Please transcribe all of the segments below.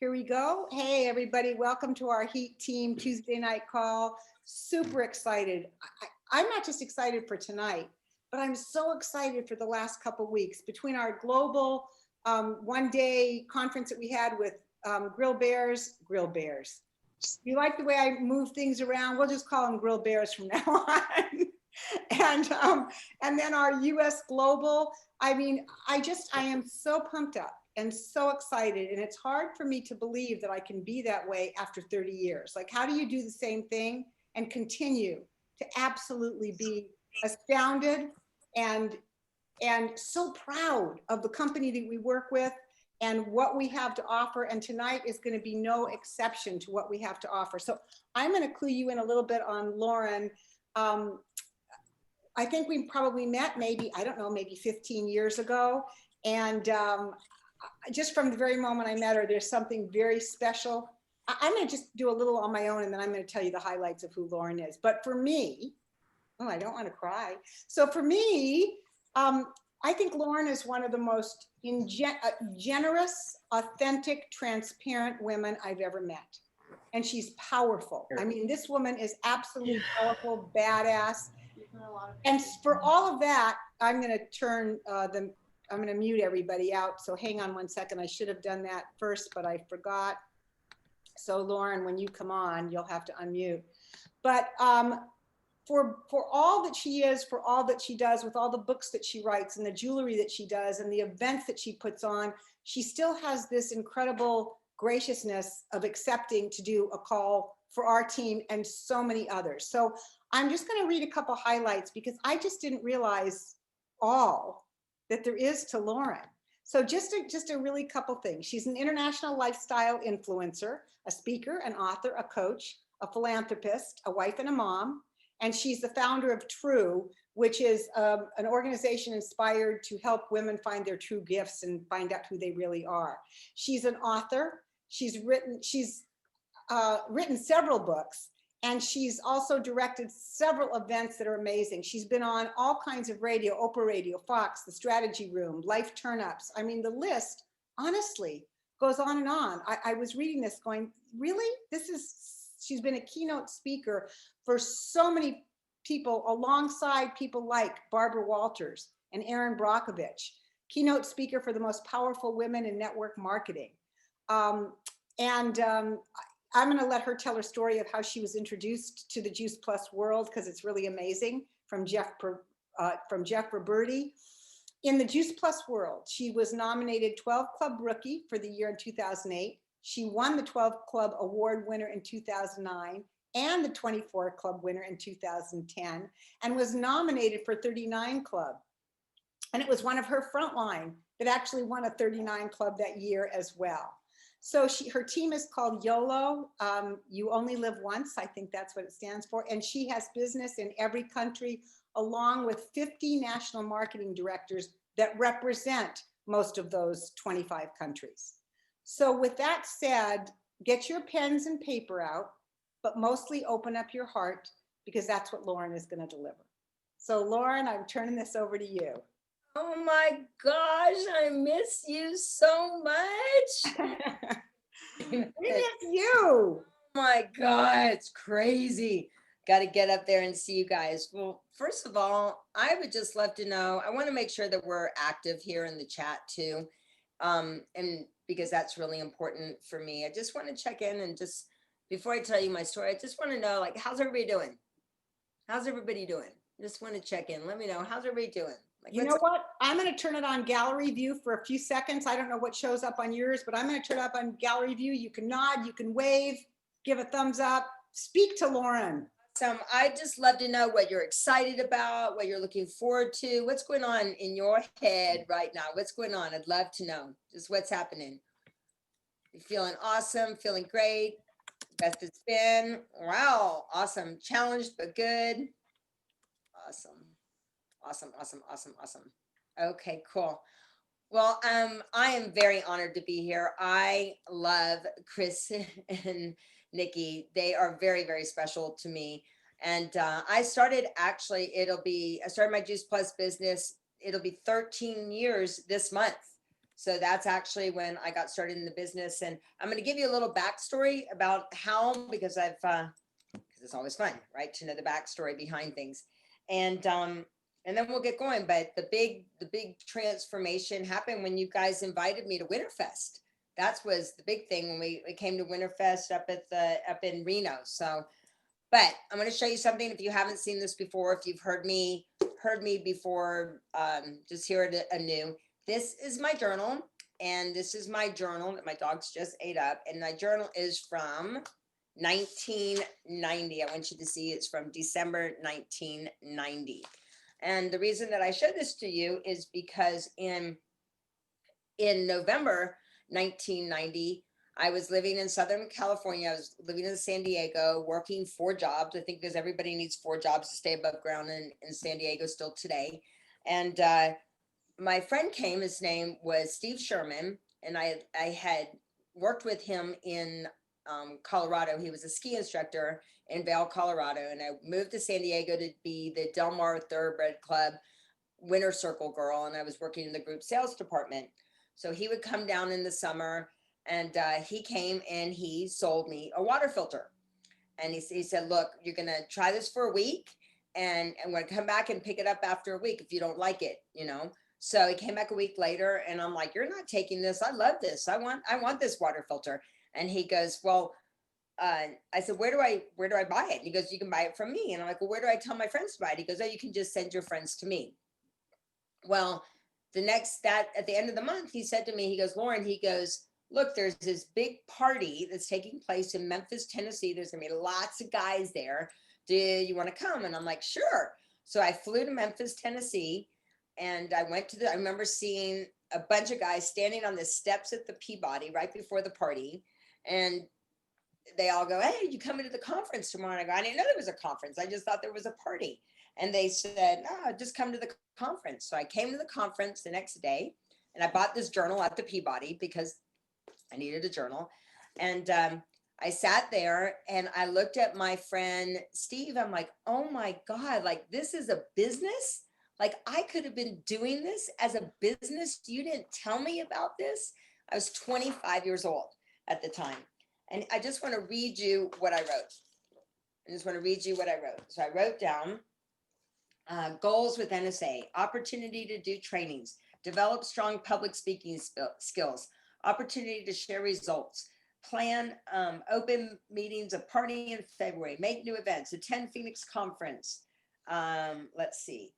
Here we go. Hey, everybody. Welcome to our Heat Team Tuesday night call. Super excited. I'm not just excited for tonight, but I'm so excited for the last couple of weeks between our global one-day conference that we had with Grill Bears. You like the way I move things around? We'll just call them Grill Bears from now on. And then our US Global. I mean, I am so pumped up and so excited. And it's hard for me to believe that I can be that way after 30 years. Like, how do you do the same thing and continue to absolutely be astounded and so proud of the company that we work with and what we have to offer. And tonight is going to be no exception to what we have to offer. So I'm going to clue you in a little bit on Loren. I think we probably met maybe, I don't know, maybe 15 years ago. And just from the very moment I met her, there's something very special. I'm going to just do a little on my own, and then I'm going to tell you the highlights of who Loren is. But for me, oh, I don't want to cry. So for me, I think Loren is one of the most generous, authentic, transparent women I've ever met. And she's powerful. I mean, this woman is absolutely powerful, badass. And for all of that, I'm going to turn I'm going to mute everybody out. So hang on one second. I should have done that first, but I forgot. So Loren, when you come on, you'll have to unmute. But for all that she is, for all that she does, with all the books that she writes and the jewelry that she does and the events that she puts on, she still has this incredible graciousness of accepting to do a call for our team and so many others. So I'm just going to read a couple highlights because I just didn't realize all that there is to Loren. So just a really couple things. She's an international lifestyle influencer, a speaker, an author, a coach, a philanthropist, a wife and a mom. And she's the founder of True, which is an organization inspired to help women find their true gifts and find out who they really are. She's an author. She's written several books, and she's also directed several events that are amazing. She's been on all kinds of radio, Oprah Radio, Fox, The Strategy Room, Life Turnups. I mean, the list, honestly, goes on and on. I was reading this going, really? She's been a keynote speaker for so many people alongside people like Barbara Walters and Erin Brockovich, keynote speaker for the most powerful women in network marketing. I'm going to let her tell her story of how she was introduced to the Juice Plus world, because it's really amazing, from Jeff Roberti. In the Juice Plus world, she was nominated 12 Club Rookie for the year in 2008. She won the 12 Club Award winner in 2009 and the 24 Club winner in 2010, and was nominated for 39 Club. And it was one of her frontline that actually won a 39 Club that year as well. So her team is called YOLO, You Only Live Once. I think that's what it stands for. And she has business in every country, along with 50 national marketing directors that represent most of those 25 countries. So with that said, get your pens and paper out, but mostly open up your heart, because that's what Loren is going to deliver. So Loren, I'm turning this over to you. Oh my gosh, I miss you so much. We miss you. Oh my God, it's crazy. Got to get up there and see you guys. Well, first of all, I would just love to know, I want to make sure that we're active here in the chat too. And because that's really important for me. I just want to check in and just, before I tell you my story, I just want to know, like, how's everybody doing? How's everybody doing? Just want to check in. Let me know. How's everybody doing? Like, you know what? I'm going to turn it on gallery view for a few seconds. I don't know what shows up on yours, but I'm going to turn it up on gallery view. You can nod, you can wave, give a thumbs up, speak to Loren. Awesome. I'd just love to know what you're excited about, what you're looking forward to, what's going on in your head right now. What's going on? I'd love to know just what's happening. You feeling awesome, feeling great, best it's been. Wow, awesome. Challenged, but good. Awesome. Awesome, awesome, awesome, awesome. Okay, cool. Well, I am very honored to be here. I love Chris and Nikki. They are very, very special to me. And I started I started my Juice Plus business. It'll be 13 years this month. So that's actually when I got started in the business. And I'm going to give you a little backstory about how, because because it's always fun, right, to know the backstory behind things. And then we'll get going. But the big transformation happened when you guys invited me to Winterfest. That was the big thing when we came to Winterfest up in Reno. So, but I'm going to show you something. If you haven't seen this before, if you've heard me before, just hear it anew. This is my journal, and this is my journal that my dogs just ate up. And my journal is from 1990. I want you to see it's from December 1990. And the reason that I show this to you is because in November 1990, I was living in Southern California. I was living in San Diego, working 4 jobs. I think because everybody needs 4 jobs to stay above ground in San Diego still today. And my friend came, his name was Steve Sherman, and I had worked with him in Colorado. He was a ski instructor in Vail, Colorado. And I moved to San Diego to be the Del Mar Thoroughbred Club Winter Circle girl. And I was working in the group sales department. So he would come down in the summer, and he came and he sold me a water filter. And he said, look, you're going to try this for a week, and I'm going to come back and pick it up after a week if you don't like it, you know? So he came back a week later, and I'm like, you're not taking this. I love this. I want this water filter. And he goes, well, I said, where do I buy it? And he goes, you can buy it from me. And I'm like, well, where do I tell my friends to buy it? He goes, oh, you can just send your friends to me. Well, at the end of the month, he said to me, he goes, Loren, he goes, look, there's this big party that's taking place in Memphis, Tennessee. There's gonna be lots of guys there. Do you want to come? And I'm like, sure. So I flew to Memphis, Tennessee, and I remember seeing a bunch of guys standing on the steps at the Peabody right before the party. And they all go, hey, you coming to the conference tomorrow? And I go, I didn't know there was a conference. I just thought there was a party. And they said, no, just come to the conference. So I came to the conference the next day, and I bought this journal at the Peabody because I needed a journal. And I sat there and I looked at my friend Steve. I'm like, oh my God, like this is a business? Like I could have been doing this as a business. You didn't tell me about this. I was 25 years old at the time. And I just want to read you what I wrote. So I wrote down goals with NSA, opportunity to do trainings, develop strong public speaking skills, opportunity to share results, plan open meetings, a party in February, make new events, attend Phoenix conference. Let's see,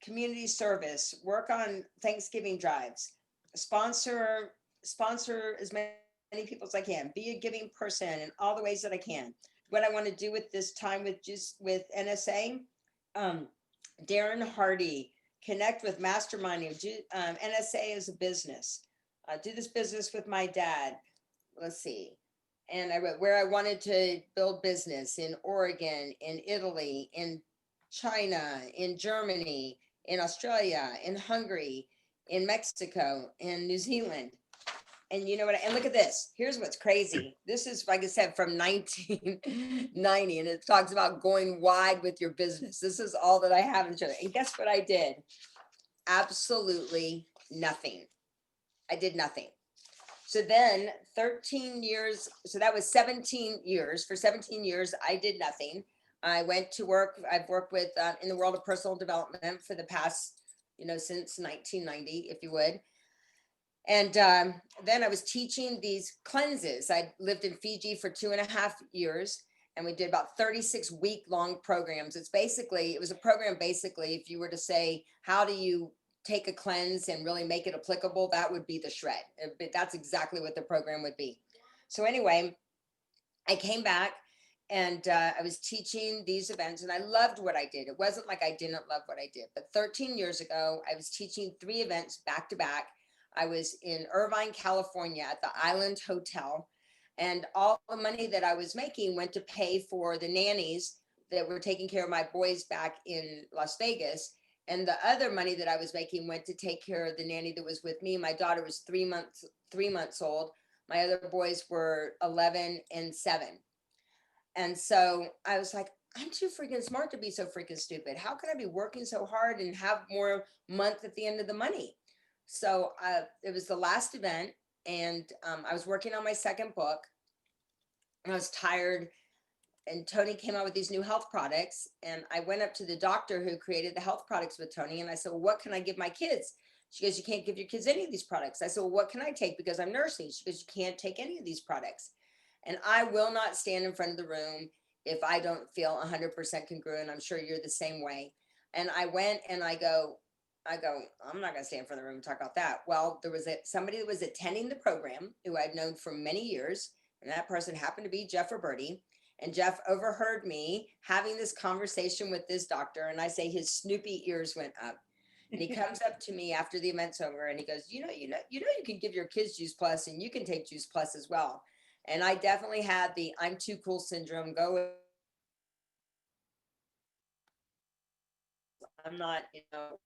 community service, work on Thanksgiving drives, sponsor as many people as I can, be a giving person in all the ways that I can. What I want to do with this time with NSA, Darren Hardy, connect with masterminding, NSA as a business, do this business with my dad. Let's see. And I wrote where I wanted to build business in Oregon, in Italy, in China, in Germany, in Australia, in Hungary, in Mexico, in New Zealand. And you know what? And look at this. Here's what's crazy. This is, like I said, from 1990, and it talks about going wide with your business. This is all that I have in show. And guess what I did? Absolutely nothing. I did nothing. So then 13 years, so that was 17 years. For 17 years, I did nothing. I went to work. I've worked with in the world of personal development for the past, since 1990, if you would. And then I was teaching these cleanses. I lived in Fiji for 2.5 years, and we did about 36-week-long programs. It was a program, basically, if you were to say, how do you take a cleanse and really make it applicable, that would be the shred. That's exactly what the program would be. So anyway, I came back, and I was teaching these events, and I loved what I did. It wasn't like I didn't love what I did. But 13 years ago, I was teaching 3 events back to back. I was in Irvine, California at the Island Hotel, and all the money that I was making went to pay for the nannies that were taking care of my boys back in Las Vegas. And the other money that I was making went to take care of the nanny that was with me. My daughter was 3 months old. My other boys were 11 and 7. And so I was like, I'm too freaking smart to be so freaking stupid. How can I be working so hard and have more month at the end of the money? So it was the last event, and I was working on my second book, and I was tired. And Tony came out with these new health products, and I went up to the doctor who created the health products with Tony, and I said, well, what can I give my kids? She goes, you can't give your kids any of these products. I said, well, what can I take because I'm nursing? She goes, you can't take any of these products. And I will not stand in front of the room if I don't feel 100% congruent. I'm sure you're the same way. And I went and I'm not going to stand in front of the room and talk about that. Well, there was somebody that was attending the program who I'd known for many years, and that person happened to be Jeff Roberti. And Jeff overheard me having this conversation with this doctor, and I say his snoopy ears went up. And he comes up to me after the event's over, and he goes, you can give your kids Juice Plus, and you can take Juice Plus as well. And I definitely had the I'm too cool syndrome. I'm not,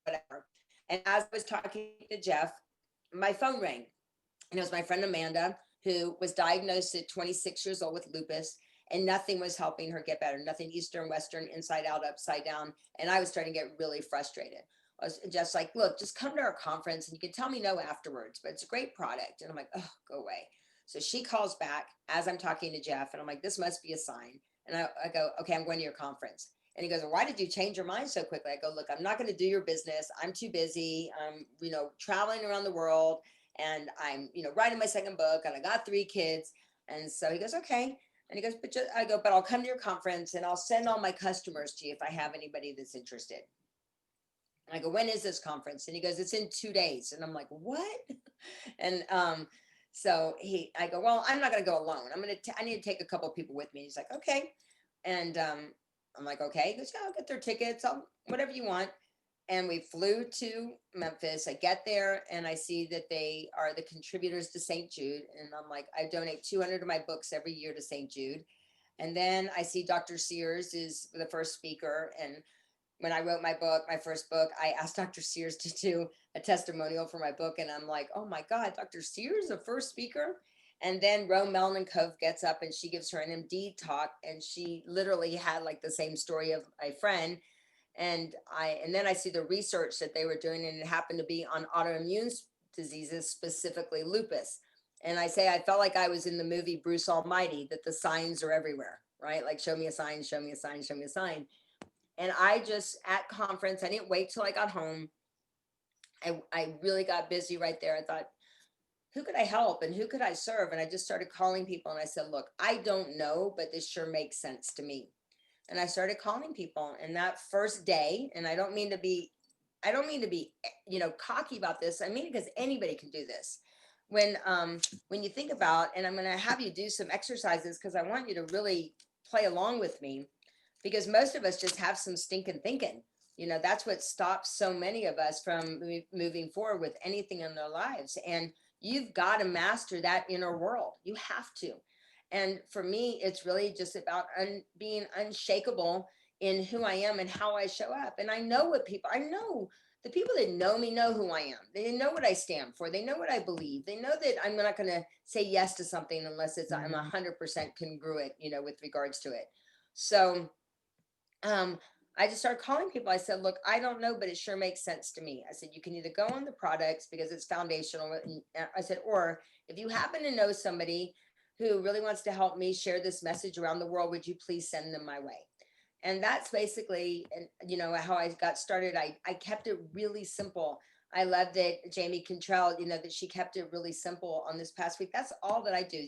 whatever. And as I was talking to Jeff, my phone rang. And it was my friend Amanda, who was diagnosed at 26 years old with lupus, and nothing was helping her get better. Nothing Eastern, Western, inside out, upside down. And I was starting to get really frustrated. I was just like, look, just come to our conference and you can tell me no afterwards, but it's a great product. And I'm like, oh, go away. So she calls back as I'm talking to Jeff, and I'm like, this must be a sign. And I go, okay, I'm going to your conference. And he goes, well, why did you change your mind so quickly? I go, look, I'm not going to do your business. I'm too busy. I'm, traveling around the world, and I'm, writing my second book, and I got 3 kids. And so he goes, okay. And he goes, but I'll come to your conference and I'll send all my customers to you if I have anybody that's interested. And I go, when is this conference? And he goes, it's in 2 days. And I'm like, what? And so I go, well, I'm not going to go alone. I need to take a couple of people with me. He's like, okay. And I'm like, okay. He goes, yeah, I'll get their tickets. Whatever you want. And we flew to Memphis. I get there and I see that they are the contributors to St. Jude. And I'm like, I donate 200 of my books every year to St. Jude. And then I see Dr. Sears is the first speaker. And when I wrote my book, my first book, I asked Dr. Sears to do a testimonial for my book. And I'm like, oh my God, Dr. Sears, the first speaker. And then Rome Melninkov gets up and she gives her an MD talk. And she literally had like the same story of my friend. And then I see the research that they were doing, and it happened to be on autoimmune diseases, specifically lupus. And I say, I felt like I was in the movie Bruce Almighty, that the signs are everywhere, right? Like, show me a sign, show me a sign, show me a sign. And I just, at conference, I didn't wait till I got home. I really got busy right there. I thought, who could I help and who could I serve? And I just started calling people and I said, look, I don't know, but this sure makes sense to me. And I started calling people, and that first day, and I don't mean to be, cocky about this. I mean, because anybody can do this. When you think about, and I'm going to have you do some exercises because I want you to really play along with me, because most of us just have some stinking thinking. That's what stops so many of us from moving forward with anything in their lives. And you've got to master that inner world. You have to. And for me, it's really just about being unshakable in who I am and how I show up. And I know the people that know me know who I am. They know what I stand for. They know what I believe. They know that I'm not going to say yes to something unless I'm 100% congruent, with regards to it. So I just started calling people. I said, look, I don't know, but it sure makes sense to me. I said, you can either go on the products because it's foundational. I said, or if you happen to know somebody who really wants to help me share this message around the world, would you please send them my way? And that's basically, how I got started. I kept it really simple. I love that Jamie Cantrell, that she kept it really simple on this past week. That's all that I do.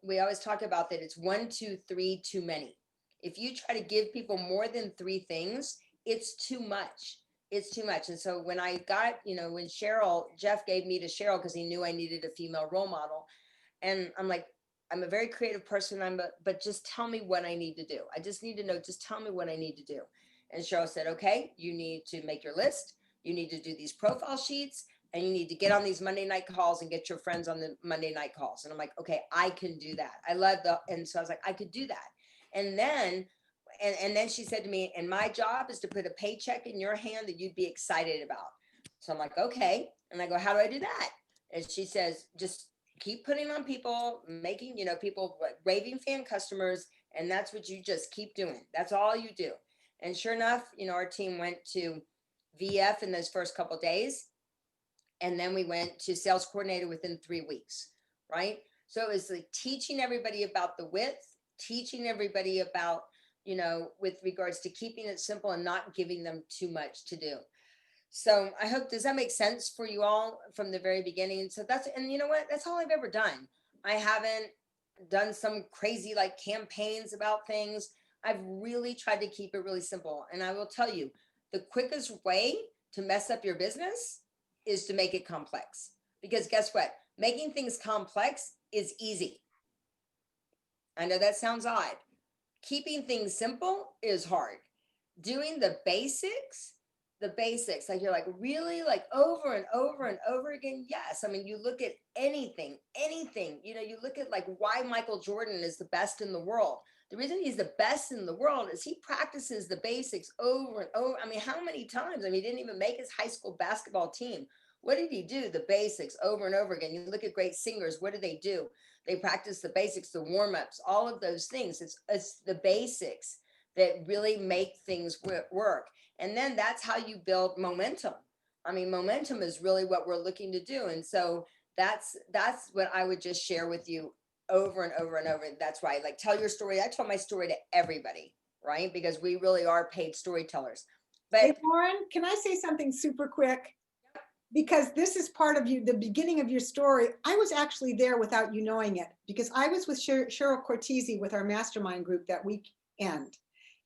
We always talk about that it's 1, 2, 3 too many. If you try to give people more than 3 things, it's too much. It's too much. And so when I got, when Jeff gave me to Cheryl because he knew I needed a female role model. And I'm like, I'm a very creative person, but just tell me what I need to do. I just need to know, just tell me what I need to do. And Cheryl said, okay, you need to make your list. You need to do these profile sheets, and you need to get on these Monday night calls and get your friends on the Monday night calls. And I'm like, okay, I can do that. And so I was like, I could do that. And then she said to me, and my job is to put a paycheck in your hand that you'd be excited about. So I'm like, okay. And I go, how do I do that? And she says, just keep putting on people, making, people like raving fan customers. And that's what you just keep doing. That's all you do. And sure enough, our team went to VF in those first couple of days. And then we went to sales coordinator within 3 weeks, right? So it was like teaching everybody about the width, teaching everybody about, with regards to keeping it simple and not giving them too much to do. So I hope, does that make sense for you all from the very beginning? So and you know what? That's all I've ever done. I haven't done some crazy like campaigns about things. I've really tried to keep it really simple. And I will tell you, the quickest way to mess up your business is to make it complex. Because guess what? Making things complex is easy. I know that sounds odd. Keeping things simple is hard. Doing the basics, like you're like really like over and over and over again. Yes. I mean, you look at anything, you look at like why Michael Jordan is the best in the world. The reason he's the best in the world is he practices the basics over and over. I mean, how many times? I mean, he didn't even make his high school basketball team. What did he do? The basics over and over again. You look at great singers, what do? They practice the basics, the warm-ups, all of those things. It's the basics that really make things work. And then that's how you build momentum. I mean, momentum is really what we're looking to do. And so that's what I would just share with you over and over and over. That's why, like, tell your story. I tell my story to everybody, right? Because we really are paid storytellers. But Hey, Loren, can I say something super quick? Because this is part of you, the beginning of your story. I was actually there without you knowing it, because I was with Cheryl Cortese with our mastermind group that weekend.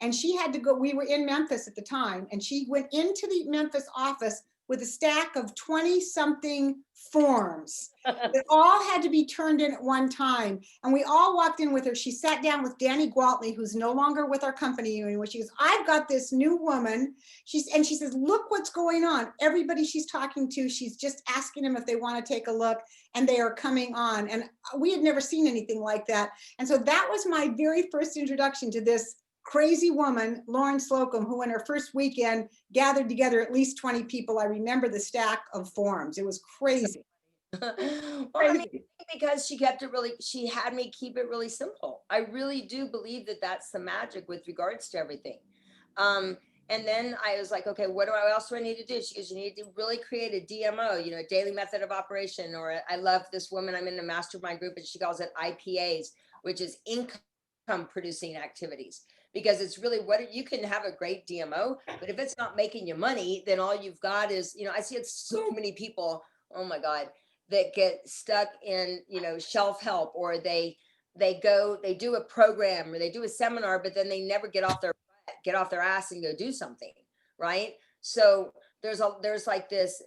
And she had to go, we were in Memphis at the time, and she went into the Memphis office with a stack of 20 something forms that all had to be turned in at one time. And we all walked in with her. She sat down with Danny Gwaltney, who's no longer with our company anymore. She goes, I've got this new woman. She says, look what's going on. Everybody she's talking to, she's just asking them if they want to take a look, and they are coming on. And we had never seen anything like that. And so that was my very first introduction to this crazy woman, Loren Slocum, who in her first weekend gathered together at least 20 people. I remember the stack of forms. It was crazy. well, Crazy. I mean, because she had me keep it really simple. I really do believe that that's the magic with regards to everything. And then I was like, okay, what else do I need to do? She goes, you need to really create a DMO, a daily method of operation. Or I love this woman, I'm in a mastermind group, and she calls it IPAs, which is income producing activities. Because it's really you can have a great DMO, but if it's not making you money, then all you've got is, I see it so many people, oh my God, that get stuck in, shelf help, or they do a program or they do a seminar, but then they never get off their ass and go do something, right? So there's like this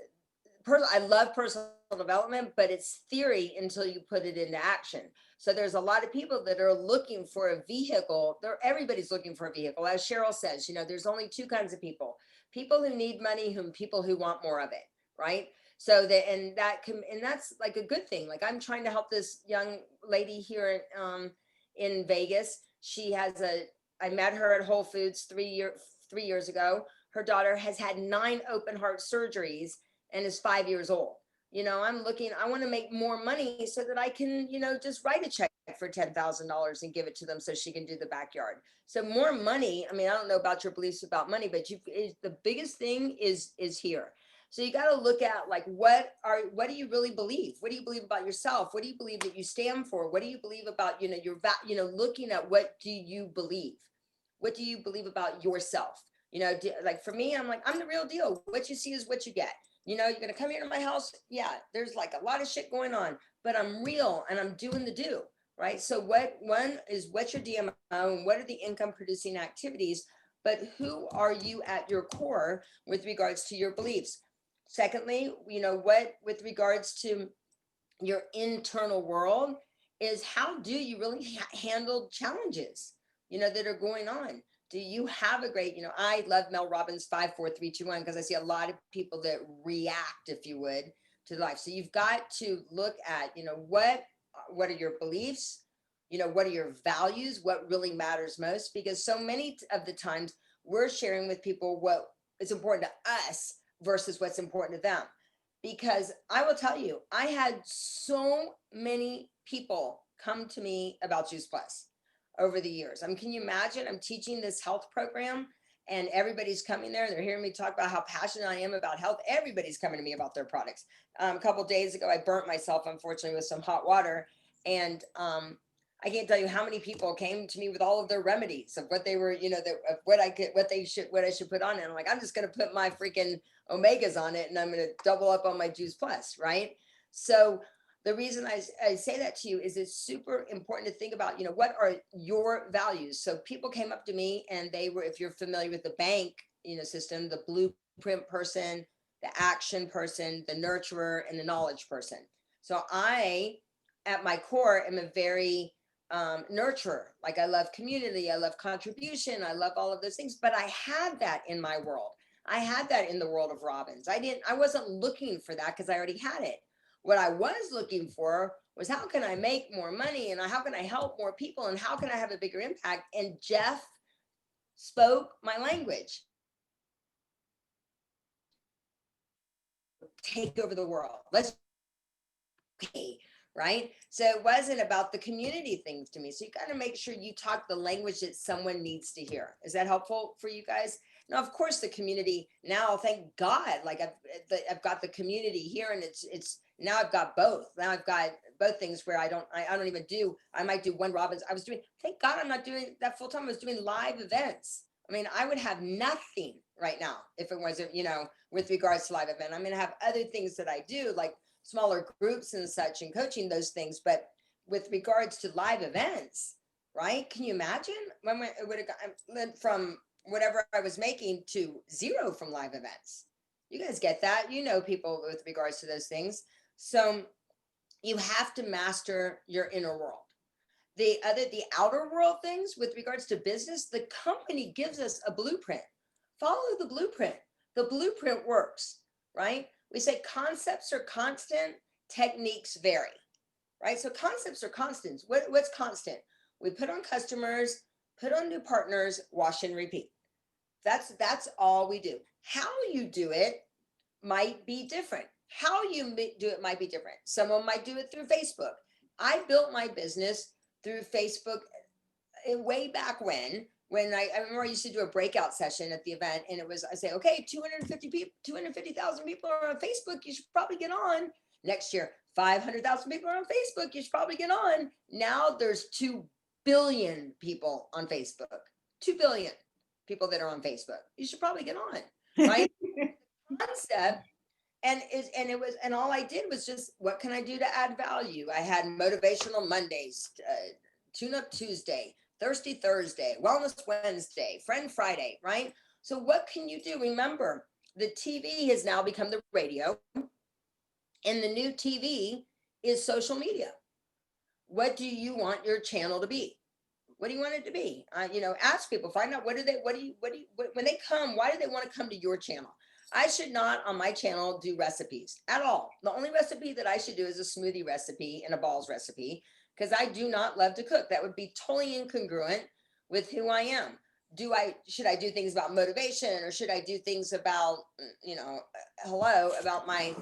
I love personal development, but it's theory until you put it into action. So there's a lot of people that are looking for a vehicle. Everybody's looking for a vehicle. As Cheryl says, there's only two kinds of people who need money, people who want more of it, right? So that's like a good thing. Like, I'm trying to help this young lady here in Vegas. I met her at Whole Foods 3 years ago. Her daughter has had 9 open heart surgeries and is 5 years old. I want to make more money so that I can, just write a check for $10,000 and give it to them so she can do the backyard. So more money. I mean, I don't know about your beliefs about money, but the biggest thing is here. So you got to look at, like, what do you really believe? What do you believe about yourself? What do you believe that you stand for? What do you believe about, looking at what do you believe? What do you believe about yourself? Like for me, I'm like, I'm the real deal. What you see is what you get. You're going to come here to my house. Yeah, there's like a lot of shit going on, but I'm real and I'm doing the do, right? So what's your DMO and what are the income producing activities, but who are you at your core with regards to your beliefs? Secondly, what with regards to your internal world is, how do you really handle challenges, that are going on? Do you have a great, I love Mel Robbins' 5, 4, 3, 2, 1, because I see a lot of people that react, if you would, to life. So you've got to look at, what are your beliefs? What are your values? What really matters most? Because so many of the times we're sharing with people what is important to us versus what's important to them. Because I will tell you, I had so many people come to me about Juice Plus over the years. Can you imagine? I'm teaching this health program, and everybody's coming there and they're hearing me talk about how passionate I am about health. Everybody's coming to me about their products. A couple days ago, I burnt myself, unfortunately, with some hot water. And I can't tell you how many people came to me with all of their remedies of what they were, of what I could, what I should put on it. And I'm like, I'm just going to put my freaking omegas on it and I'm going to double up on my Juice Plus, right? So the reason I say that to you is it's super important to think about, what are your values? So people came up to me and they were, if you're familiar with the bank, system, the blueprint person, the action person, the nurturer, and the knowledge person. So I, at my core, am a very nurturer. Like I love community, I love contribution, I love all of those things, but I had that in my world. I had that in the world of Robbins. I wasn't looking for that because I already had it. What I was looking for was how can I make more money and how can I help more people and how can I have a bigger impact? And Jeff spoke my language. Take over the world. Let's okay, right? So it wasn't about the community things to me. So you got to make sure you talk the language that someone needs to hear. Is that helpful for you guys? Now, of course, the community now, thank God, like I've got the community here, and it's now I've got both. Now I've got both things where I don't even do. I might do one Robbins. I was doing. Thank God I'm not doing that full time. I was doing live events. I mean, I would have nothing right now if it wasn't, with regards to live event. I'm going to have other things that I do, like smaller groups and such, and coaching those things. But with regards to live events, right? Can you imagine when it would have gone from whatever I was making to zero from live events? You guys get that? People with regards to those things. So you have to master your inner world. The outer world things with regards to business, the company gives us a blueprint. Follow the blueprint. The blueprint works, right? We say concepts are constant, techniques vary, right? So concepts are constants. What's constant? We put on customers, put on new partners, wash and repeat. That's all we do. How you do it might be different. How you do it might be different. Someone might do it through Facebook. I built my business through Facebook way back when I remember I used to do a breakout session at the event, and it was, I say, okay, 250,000 people are on Facebook. You should probably get on. Next year, 500,000 people are on Facebook. You should probably get on. Now there's 2 billion people on Facebook. 2 billion people that are on Facebook. You should probably get on, right? Concept. And all I did was just, what can I do to add value? I had motivational Mondays, tune up Tuesday, Thirsty Thursday, Wellness Wednesday, Friend Friday, right? So what can you do? Remember, the TV has now become the radio, and the new TV is social media. What do you want your channel to be? What do you want it to be? Ask people, find out when they come, why do they want to come to your channel? I should not on my channel do recipes at all. The only recipe that I should do is a smoothie recipe and a balls recipe, because I do not love to cook. That would be totally incongruent with who I am. Should I do things about motivation, or should I do things about, about my,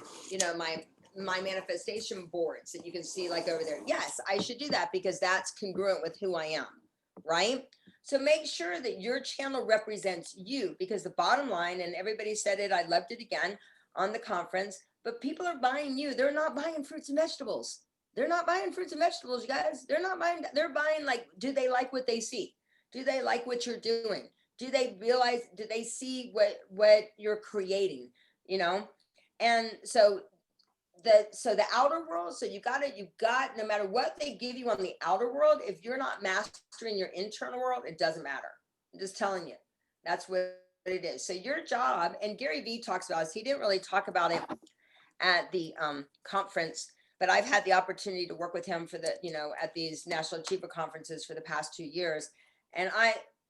my manifestation boards that you can see like over there? Yes, I should do that because that's congruent with who I am, right? So make sure that your channel represents you, because the bottom line, and everybody said it, I loved it again on the conference, but people are buying you. They're not buying fruits and vegetables. They're not buying fruits and vegetables, you guys. They're buying, like, do they like what they see? Do they like what you're doing? Do they realize, do they see what you're creating, And so the outer world, so you got, no matter what they give you on the outer world, if you're not mastering your internal world, it doesn't matter. I'm just telling you, that's what it is. So your job, and Gary Vee talks about this, he didn't really talk about it at the conference, but I've had the opportunity to work with him for the, at these National Achiever conferences for the past 2 years. And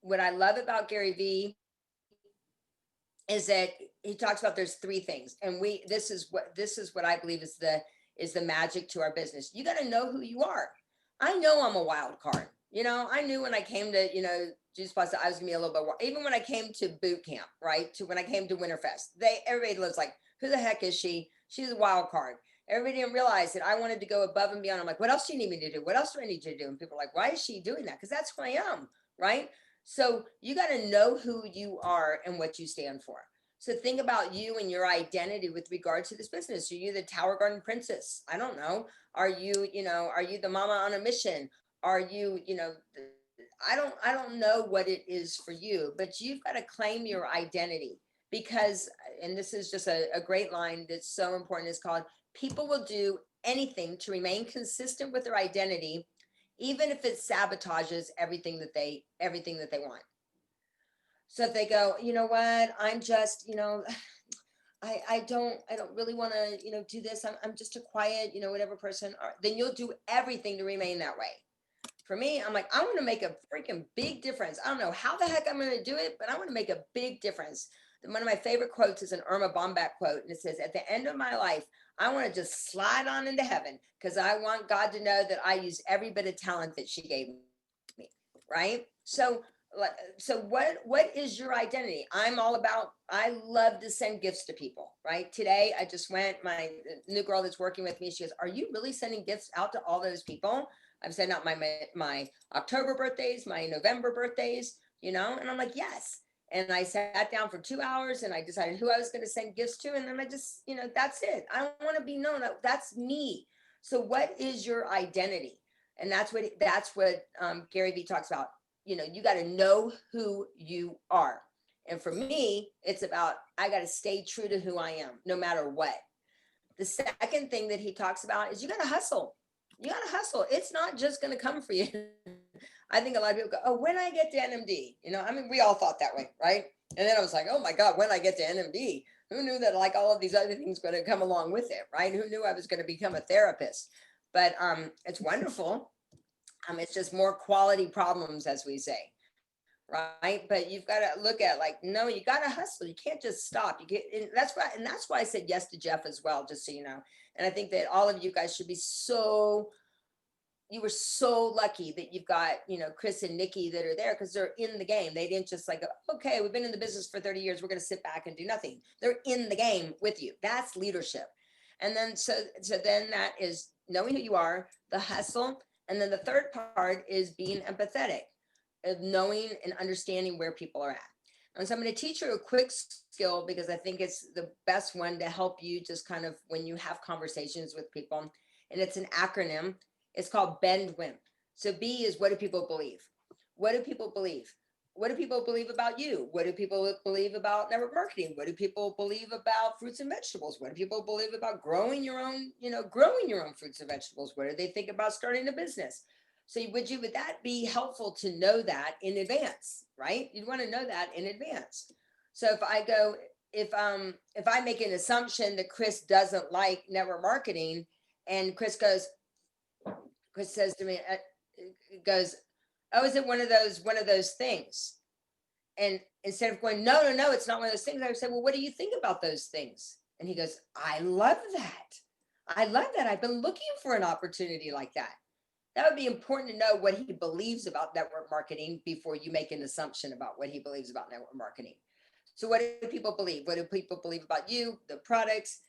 what I love about Gary Vee is that he talks about there's 3 things, and this is what I believe is the magic to our business. You got to know who you are. I know I'm a wild card. I knew when I came to Juice Plus, I was gonna be a little bit, even when I came to boot camp, right? To when I came to Winterfest, everybody was like, who the heck is she? She's a wild card. Everybody didn't realize that I wanted to go above and beyond. I'm like, what else do you need me to do? What else do I need you to do? And people are like, why is she doing that? Because that's who I am, right? So you got to know who you are and what you stand for. So think about you and your identity with regard to this business. Are you the Tower Garden princess? I don't know. Are you, are you the mama on a mission? Are you, I don't know what it is for you, but you've got to claim your identity because, and this is just a great line that's so important. It's called, people will do anything to remain consistent with their identity, even if it sabotages everything that they want. So if they go, you know what, I'm just, I don't really want to, do this. I'm just a quiet, whatever person, or, then you'll do everything to remain that way. For me, I'm like, I want to make a freaking big difference. I don't know how the heck I'm going to do it, but I want to make a big difference. One of my favorite quotes is an Irma Bombeck quote, and it says, at the end of my life, I want to just slide on into heaven because I want God to know that I use every bit of talent that she gave me. Right? So what is your identity? I'm all about, I love to send gifts to people. Right? Today, I just went, my new girl that's working with me, she goes, are you really sending gifts out to all those people? I've sent out my October birthdays, my November birthdays, and I'm like, yes. And I sat down for 2 hours and I decided who I was going to send gifts to. And then I just, that's it. I don't want to be known. That's me. So what is your identity? And that's what Gary Vee talks about. You got to know who you are. And for me, it's about, I got to stay true to who I am, no matter what. The second thing that he talks about is you got to hustle. You got to hustle. It's not just going to come for you. I think a lot of people go, oh, when I get to NMD, we all thought that way, right? And then I was like, oh my God, when I get to NMD, who knew that like all of these other things going to come along with it, right? Who knew I was going to become a therapist? But it's wonderful. It's just more quality problems, as we say, right? But you've got to look at like, no, you got to hustle. You can't just stop. And that's why I said yes to Jeff as well, just so you know. And I think that all of you guys should be you were so lucky that you've got, Chris and Nikki that are there because they're in the game. They didn't just like, okay, we've been in the business for 30 years. We're going to sit back and do nothing. They're in the game with you. That's leadership. And then, so then that is knowing who you are, the hustle. And then the third part is being empathetic, of knowing and understanding where people are at. And so I'm going to teach you a quick skill because I think it's the best one to help you just kind of when you have conversations with people. And it's an acronym. It's called Bend Wimp. So B is, what do people believe? What do people believe? What do people believe about you? What do people believe about network marketing? What do people believe about fruits and vegetables? What do people believe about growing your own fruits and vegetables? What do they think about starting a business? So would that be helpful to know that in advance, right? You'd want to know that in advance. So if I make an assumption that Chris doesn't like network marketing, and Chris says to me, goes, oh, is it one of those things? And instead of going, no, it's not one of those things, I would say, well, what do you think about those things? And he goes, I love that. I've been looking for an opportunity like that. That would be important to know what he believes about network marketing before you make an assumption about what he believes about network marketing. So what do people believe? What do people believe about you, the products,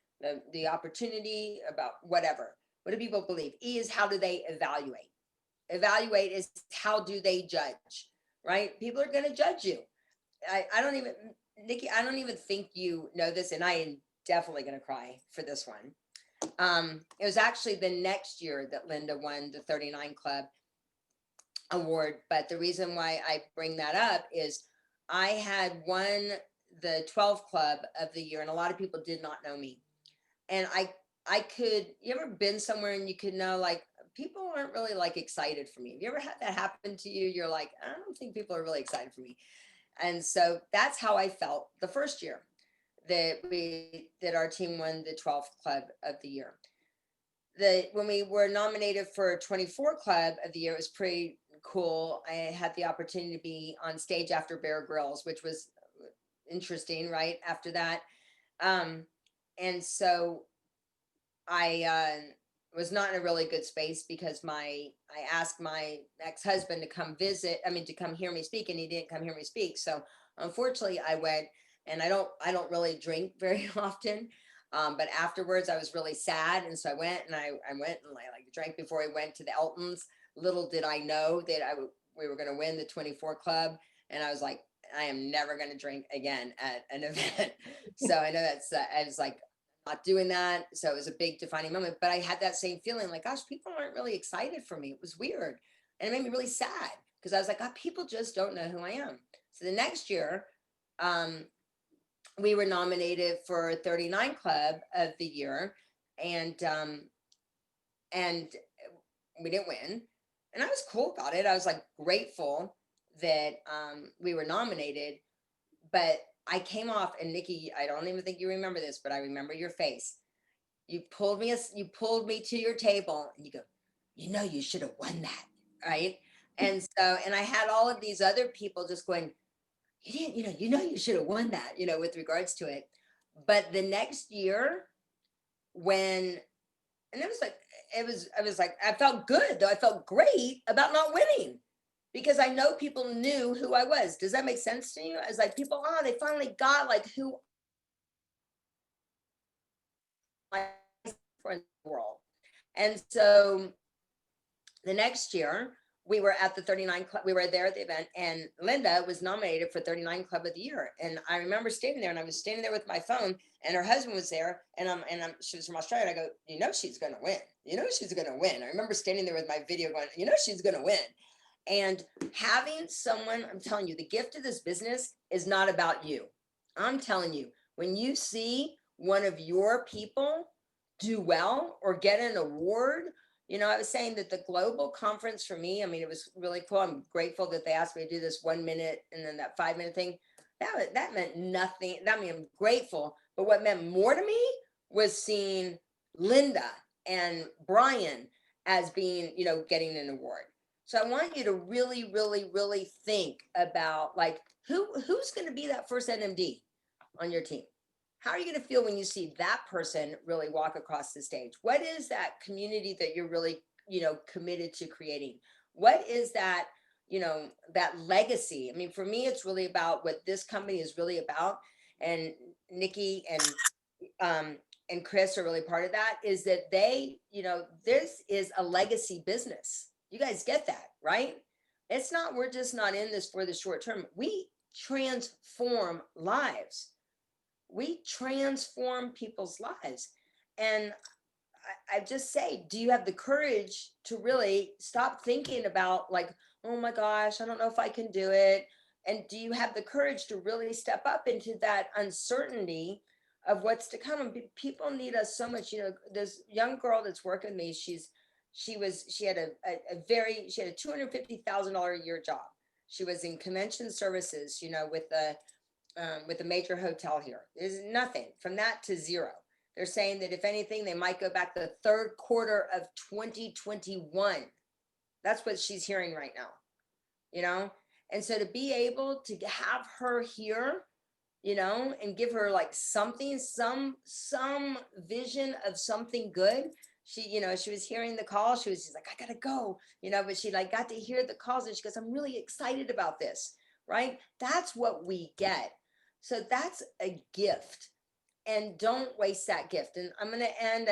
the opportunity, about whatever? What do people believe? E is, how do they evaluate? Evaluate is, how do they judge, right? People are going to judge you. Nikki, I don't even think you know this, and I am definitely going to cry for this one. It was actually the next year that Linda won the 39 Club award. But the reason why I bring that up is I had won the 12 Club of the year, and a lot of people did not know me. And you ever been somewhere and you could know, like, people aren't really like excited for me. Have you ever had that happen to you? You're like, I don't think people are really excited for me. And so that's how I felt the first year that our team won the 12th Club of the year. When we were nominated for 24 Club of the year, it was pretty cool. I had the opportunity to be on stage after Bear Grylls, which was interesting, right? After that. And so I was not in a really good space because I asked my ex-husband to come to come hear me speak, and he didn't come hear me speak. So unfortunately I went, and I don't really drink very often. But afterwards I was really sad. And so I went and I drank before I went to the Eltons. Little did I know that we were going to win the 24 Club. And I was like, I am never going to drink again at an event. So I know that's, I was like, not doing that. So it was a big defining moment, but I had that same feeling like, gosh, people aren't really excited for me. It was weird. And it made me really sad because I was like, God, people just don't know who I am. So the next year, we were nominated for 39 Club of the Year, and we didn't win. And I was cool about it. I was like grateful that we were nominated, but I came off, and Nikki, I don't even think you remember this, but I remember your face. You pulled me to your table and you go, you should have won that. Right. And so, and I had all of these other people just going, you didn't, you should have won that, with regards to it. But the next year when, and it was like, I was like, I felt good though. I felt great about not winning because I know people knew who I was. Does that make sense to you? I was like, people, they finally got like who I for in the world. And so the next year we were at the 39 Club, we were there at the event, and Linda was nominated for 39 Club of the Year. And I remember standing there, and I was standing there with my phone, and her husband was there, and she was from Australia. And I go, she's going to win. She's going to win. I remember standing there with my video going, she's going to win. And having someone, I'm telling you, the gift of this business is not about you. I'm telling you, when you see one of your people do well or get an award, I was saying that the global conference for me, I mean, it was really cool. I'm grateful that they asked me to do this 1 minute and then that 5 minute thing. That meant nothing. That mean, I'm grateful. But what meant more to me was seeing Linda and Brian as being, getting an award. So I want you to really, really, really think about like who's going to be that first NMD on your team. How are you going to feel when you see that person really walk across the stage? What is that community that you're really, committed to creating? What is that, that legacy? I mean, for me, it's really about what this company is really about. And Nikki and Chris are really part of that, is that they, this is a legacy business. You guys get that, right? It's not, we're just not in this for the short term. We transform lives. We transform people's lives. And I just say, do you have the courage to really stop thinking about like, oh my gosh, I don't know if I can do it. And do you have the courage to really step up into that uncertainty of what's to come? And people need us so much. This young girl that's working with me, she had a $250,000 a year job. She was in convention services, with a major hotel here. There's nothing from that to zero. They're saying that if anything, they might go back the third quarter of 2021. That's what she's hearing right now, And so to be able to have her here, and give her like something, some vision of something good. She was hearing the call. She's like, I gotta go, but she like got to hear the calls and she goes, I'm really excited about this, right? That's what we get. So that's a gift, and don't waste that gift. And I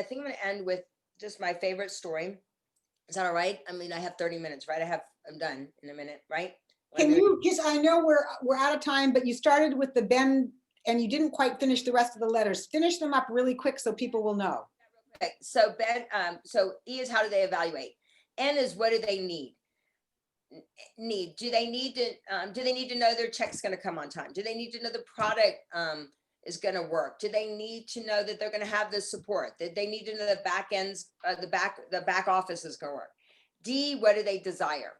think I'm going to end with just my favorite story. Is that all right? I mean, I have 30 minutes, right? I'm done in a minute, right? Can you just, I know we're out of time, but you started with the Ben and you didn't quite finish the rest of the letters. Finish them up really quick so people will know. Okay. So Ben, so E is how do they evaluate? N is what do they need? Do they need to know their check's going to come on time? Do they need to know the product is going to work? Do they need to know that they're going to have the support? That they need to know the back ends, the back office is going to work? D, what do they desire?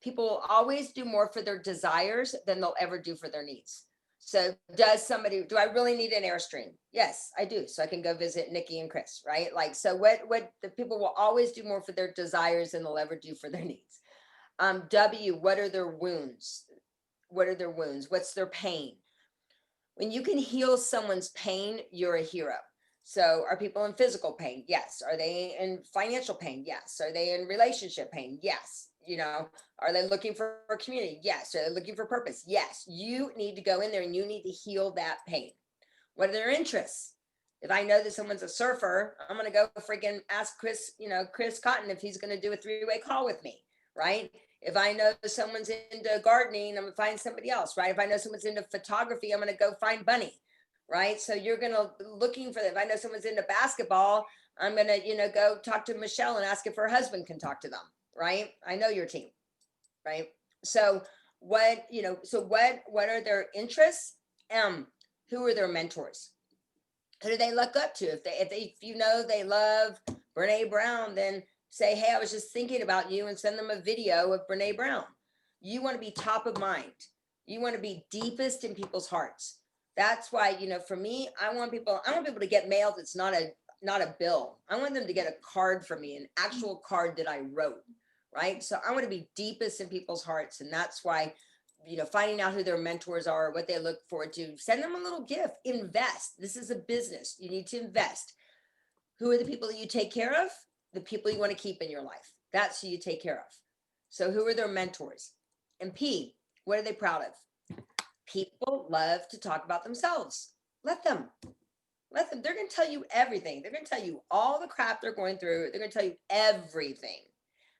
People will always do more for their desires than they'll ever do for their needs. So do I really need an Airstream? Yes, I do. So I can go visit Nikki and Chris, right? Like, so what the people will always do more for their desires than they'll ever do for their needs. W, what are their wounds? What's their pain? When you can heal someone's pain, you're a hero. So are people in physical pain? Yes. Are they in financial pain? Yes. Are they in relationship pain? Yes. Are they looking for a community? Yes. Are they looking for purpose? Yes. You need to go in there and you need to heal that pain. What are their interests? If I know that someone's a surfer, I'm going to go freaking ask Chris Cotton if he's going to do a 3-way call with me, right? If I know someone's into gardening, I'm gonna find somebody else, right? If I know someone's into photography, I'm gonna go find Bunny, right? So you're gonna looking for them. If I know someone's into basketball, I'm gonna, go talk to Michelle and ask if her husband can talk to them, right? I know your team, right? So what are their interests? Who are their mentors? Who do they look up to? If you know they love Brene Brown, then say, hey, I was just thinking about you, and send them a video of Brene Brown. You want to be top of mind. You want to be deepest in people's hearts. That's why, for me, I want people to get mailed. It's not a bill. I want them to get a card from me, an actual card that I wrote, right? So I want to be deepest in people's hearts. And that's why, finding out who their mentors are, what they look forward to, send them a little gift, invest. This is a business. You need to invest. Who are the people that you take care of? The people you want to keep in your life. That's who you take care of. So who are their mentors? And P, what are they proud of? People love to talk about themselves. Let them. They're going to tell you everything. They're going to tell you all the crap they're going through. They're going to tell you everything.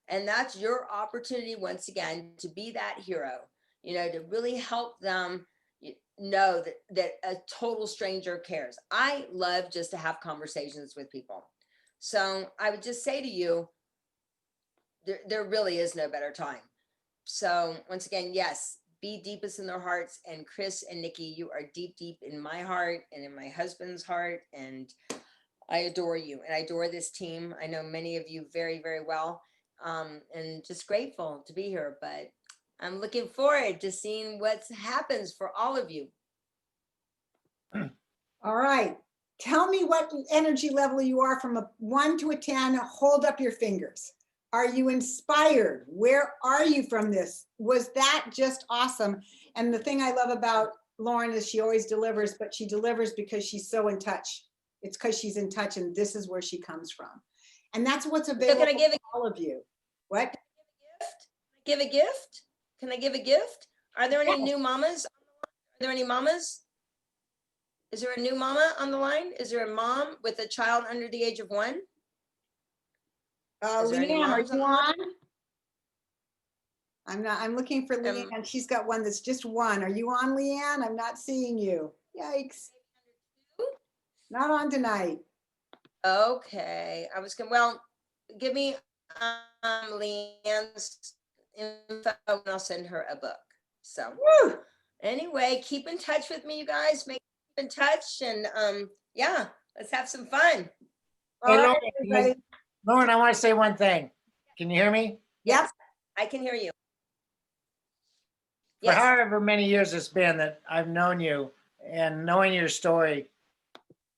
And that's your opportunity, once again, to be that hero, to really help them know that a total stranger cares. I love just to have conversations with people. So I would just say to you, there really is no better time. So once again, yes, be deepest in their hearts. And Chris and Nikki, you are deep, deep in my heart and in my husband's heart. And I adore you and I adore this team. I know many of you very, very well. And just grateful to be here, but I'm looking forward to seeing what happens for all of you. All right. Tell me what energy level you are from a 1 to a 10. Hold up your fingers. Are you inspired? Where are you from this? Was that just awesome? And the thing I love about Loren is she always delivers, but she delivers because she's so in touch. It's because she's in touch, and this is where she comes from. And that's what's available So can I give to all of you. What? Give a gift? Can I give a gift? Are there any Yes. new mamas? Are there any mamas? Is there a new mama on the line? Is there a mom with a child under the age of 1? Is there any Leanne, are moms you on the line? on? I'm looking for Leanne. She's got one that's just 1. Are you on, Leanne? I'm not seeing you. Yikes. Not on tonight. Okay, well, give me Leanne's info and I'll send her a book. So Woo! Anyway, keep in touch with me, you guys. Keep in touch, and yeah, let's have some fun. All right, Lauren, everybody. Lauren, I want to say one thing. Can you hear me? Yes, I can hear you. For Yes. however many years it's been that I've known you and knowing your story,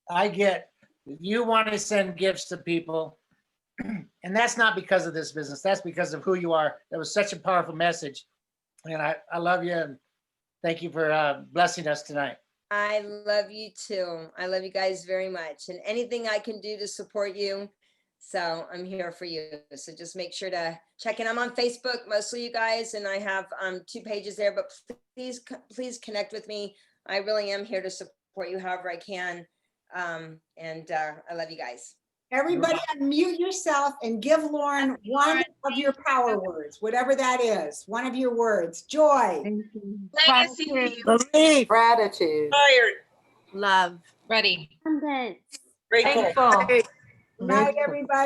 I get you want to send gifts to people. And that's not because of this business. That's because of who you are. That was such a powerful message. And I love you and thank you for blessing us tonight. I love you too. I love you guys very much. And anything I can do to support you, so I'm here for you. So just make sure to check in. I'm on Facebook, mostly, you guys, and I have 2 pages there, but please connect with me. I really am here to support you however I can. And I love you guys. Everybody unmute yourself and give Loren one of your power words, whatever that is. One of your words. Joy. Legacy. Believe. Gratitude. Tired. Love. Ready. Abundance. Grateful. Good night, everybody.